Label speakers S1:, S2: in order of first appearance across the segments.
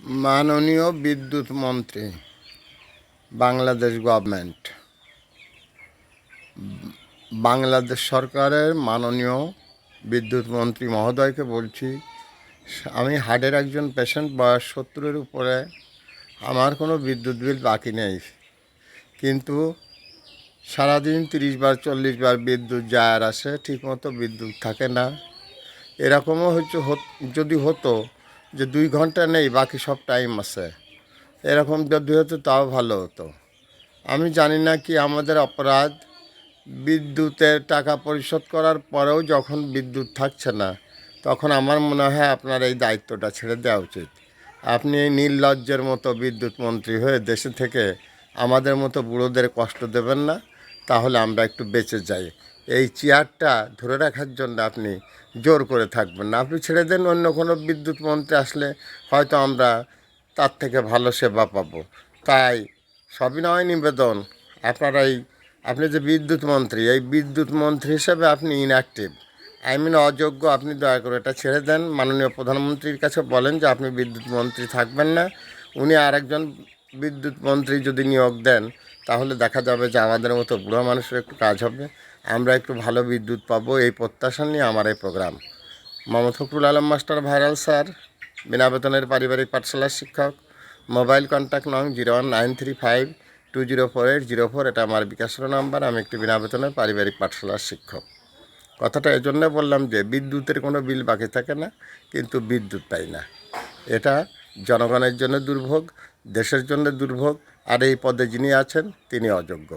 S1: মাননীয় বিদ্যুৎ মন্ত্রী, বাংলাদেশ গভর্নমেন্ট, বাংলাদেশ সরকারের মাননীয় বিদ্যুৎ মন্ত্রী মহোদয়কে বলছি, আমি হার্টের একজন পেশেন্ট, বয়স 70-এর উপরে। আমার কোনো বিদ্যুৎ বিল বাকি নেই, কিন্তু সারাদিন 30 বার 40 বার বিদ্যুৎ যায় আর আসে, ঠিকমতো বিদ্যুৎ থাকে না। এরকমও যদি হতো যে 2 ঘন্টা নেই, বাকি সব টাইম আছে, এরকম যদি হতো তাও ভালো হতো। আমি জানি না কি আমাদের অপরাধ, বিদ্যুতের টাকা পরিশোধ করার পরেও যখন বিদ্যুৎ থাকছে না, তখন আমার মনে হয় আপনার এই দায়িত্বটা ছেড়ে দেওয়া উচিত। আপনি এই নির্লজ্জের মতো বিদ্যুৎ মন্ত্রী হয়ে দেশে থেকে আমাদের মতো বুড়োদের কষ্ট দেবেন না, তাহলে আমরা একটু বেঁচে যাই। এই চেয়ারটা ধরে রাখার জন্য আপনি জোর করে থাকবেন না। আপনি ছেড়ে দেন, অন্য কোনো বিদ্যুৎ মন্ত্রী আসলে হয়তো আমরা তার থেকে ভালো সেবা পাবো। তাই সবিনয় নিবেদন, আপনি যে বিদ্যুৎ মন্ত্রী, এই বিদ্যুৎ মন্ত্রী হিসেবে আপনি ইনঅ্যাক্টিভ, অযোগ্য। আপনি দয়া করে এটা ছেড়ে দেন। মাননীয় প্রধানমন্ত্রীর কাছে বলেন যে আপনি বিদ্যুৎ মন্ত্রী থাকবেন না, উনি আরেকজন বিদ্যুৎ মন্ত্রী যদি নিয়োগ দেন, তাহলে দেখা যাবে যে আমাদের মতো বুড়ো মানুষের একটু কাজ হবে, আমরা একটু ভালো বিদ্যুৎ পাবো। এই প্রত্যাশা নিয়ে আমার এই programme. Mohammad Fakhrul Alam master, viral sir, বিনা বেতনের পারিবারিক পাঠশালার শিক্ষক। মোবাইল কন্ট্যাক্ট নং 01935204804। এটা আমার বিকাশের নাম্বার। আমি একটি বিনা বেতনের পারিবারিক পাঠশালার শিক্ষক। কথাটা এজন্য বললাম যে বিদ্যুতের কোনো বিল বাকি থাকে না, কিন্তু বিদ্যুৎ পাই না। এটা জনগণের জন্য দুর্ভোগ, দেশের জন্য দুর্ভোগ, আর এই পদে যিনি আছেন তিনি অযোগ্য।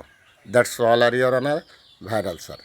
S1: দ্যাটস অল আর ইওর অনার, ভাইরাল স্যার।